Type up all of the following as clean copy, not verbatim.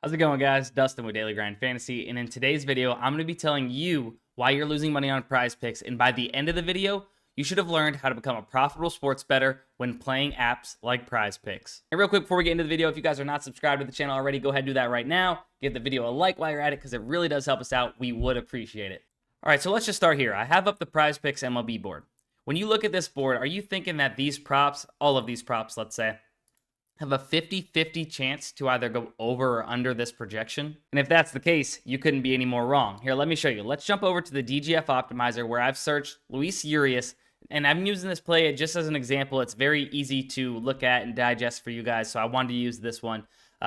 How's it going, guys? Dustin with Daily Grind Fantasy, and in today's video, I'm going to be telling you why you're losing money on PrizePicks, and by the end of the video, you should have learned how to become a profitable sports bettor when playing apps like PrizePicks. And real quick, before we get into the video, if you guys are not subscribed to the channel already, go ahead and do that right now. Give the video a like while you're at it, because it really does help us out. We would appreciate it. All right, so let's just start here. I have up the PrizePicks MLB board. When you look at this board, are you thinking that these props, all of these props, let's say, have a 50-50 chance to either go over or under this projection? And if that's the case, you couldn't be any more wrong. Here, let me show you. Let's jump over to the DGF Optimizer where I've searched Luis Urias, and I'm using this play just as an example. It's very easy to look at and digest for you guys, so I wanted to use this one.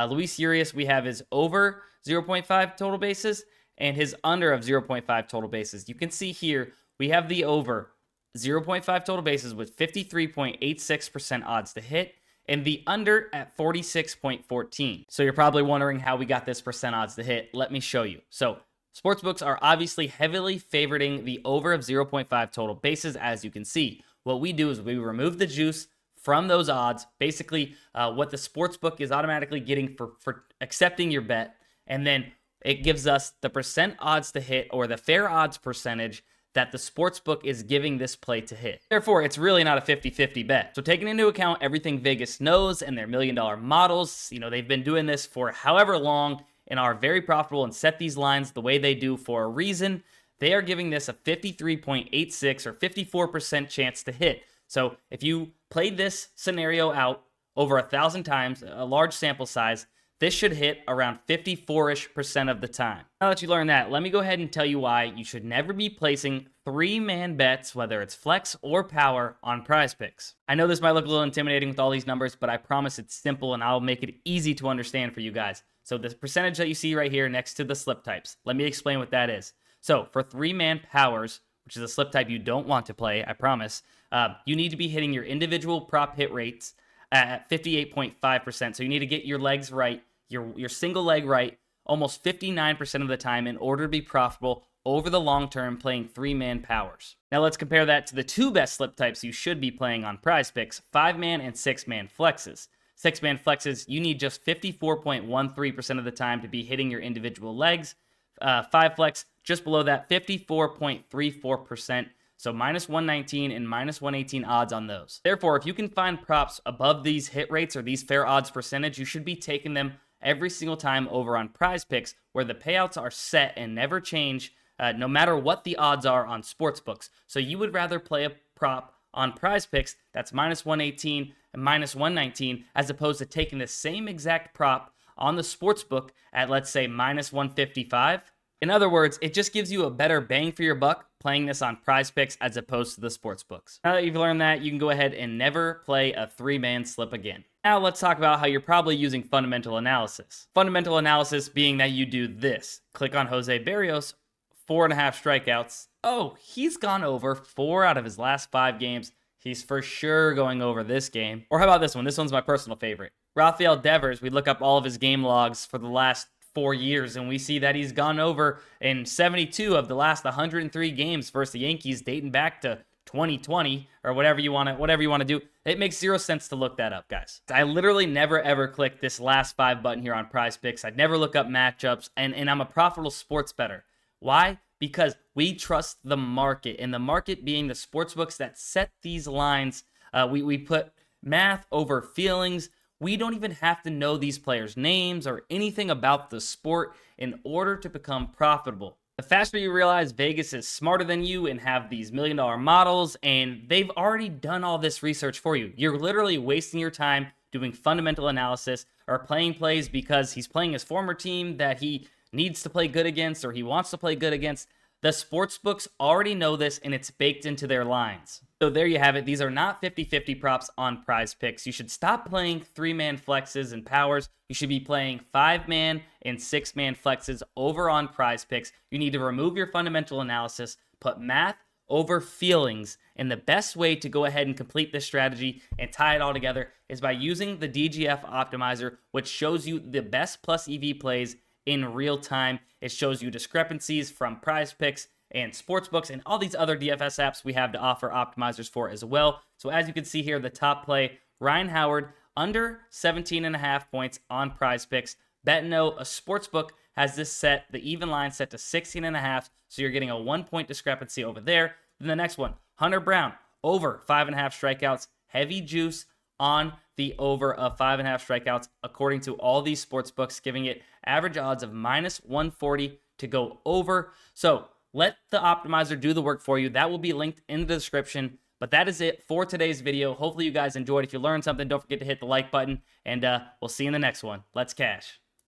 Luis Urias, we have his over 0.5 total bases and his under of 0.5 total bases. You can see here, we have the over 0.5 total bases with 53.86% odds to hit, and the under at 46.14. So you're probably wondering how we got this percent odds to hit. Let me show you. So sportsbooks are obviously heavily favoriting the over of 0.5 total bases, as you can see. What we do is we remove the juice from those odds, basically what the sportsbook is automatically getting for accepting your bet, and then it gives us the percent odds to hit, or the fair odds percentage that the sportsbook is giving this play to hit. Therefore, it's really not a 50-50 bet. So taking into account everything Vegas knows and their $1 million models, they've been doing this for however long and are very profitable and set these lines the way they do for a reason. They are giving this a 53.86 or 54% chance to hit. So if you played this scenario out over 1,000 times, a large sample size, this should hit around 54-ish% of the time. Now that you learned that, let me go ahead and tell you why you should never be placing three-man bets, whether it's flex or power, on PrizePicks. I know this might look a little intimidating with all these numbers, but I promise it's simple and I'll make it easy to understand for you guys. So the percentage that you see right here next to the slip types, let me explain what that is. So for three-man powers, which is a slip type you don't want to play, I promise, you need to be hitting your individual prop hit rates at 58.5%. So you need to get your legs right, your single leg right, almost 59% of the time in order to be profitable over the long term playing three-man powers. Now let's compare that to the two best slip types you should be playing on PrizePicks, 5-man and 6-man flexes. 6-man flexes, you need just 54.13% of the time to be hitting your individual legs. 5 flex, just below that, 54.34%. So minus 119 and minus 118 odds on those. Therefore, if you can find props above these hit rates or these fair odds percentage, you should be taking them every single time over on PrizePicks, where the payouts are set and never change, no matter what the odds are on sportsbooks. So you would rather play a prop on PrizePicks that's minus 118 and minus 119, as opposed to taking the same exact prop on the sportsbook at, let's say, minus 155. In other words, it just gives you a better bang for your buck playing this on PrizePicks as opposed to the sportsbooks. Now that you've learned that, you can go ahead and never play a three-man slip again. Now let's talk about how you're probably using fundamental analysis. Fundamental analysis being that you do this. Click on Jose Berrios, 4.5 strikeouts. Oh, he's gone over 4 out of his last 5 games. He's for sure going over this game. Or how about this one? This one's my personal favorite. Rafael Devers, we look up all of his game logs for the last 4 years, and we see that he's gone over in 72 of the last 103 games versus the Yankees, dating back to 2020 or whatever you want to do. It makes zero sense to look that up, guys. I literally never ever click this last 5 button here on PrizePicks. I'd never look up matchups, and I'm a profitable sports bettor. Why? Because we trust the market, and the market being the sportsbooks that set these lines. We put math over feelings. We don't even have to know these players' names or anything about the sport in order to become profitable. The faster you realize Vegas is smarter than you and have these $1 million models, and they've already done all this research for you. You're literally wasting your time doing fundamental analysis or playing plays because he's playing his former team that he needs to play good against or he wants to play good against. The sportsbooks already know this, and it's baked into their lines. So there you have it. These are not 50-50 props on PrizePicks. You should stop playing 3-man flexes and powers. You should be playing 5-man and 6-man flexes over on PrizePicks. You need to remove your fundamental analysis, put math over feelings, and the best way to go ahead and complete this strategy and tie it all together is by using the DGF Optimizer, which shows you the best plus EV plays in real time. It shows you discrepancies from PrizePicks and sportsbooks and all these other DFS apps we have to offer optimizers for as well. So as you can see here, the top play, Ryan Howard, under 17.5 points on PrizePicks. BetNo, a sportsbook, has this set, the even line set to 16.5, so you're getting a 1-point discrepancy over there. Then the next one, Hunter Brown, over 5.5 strikeouts, heavy juice on the over of 5.5 strikeouts, according to all these sportsbooks, giving it average odds of -140 to go over. So let the optimizer do the work for you. That will be linked in the description. But that is it for today's video. Hopefully you guys enjoyed. If you learned something, don't forget to hit the like button, and we'll see you in the next one. Let's cash.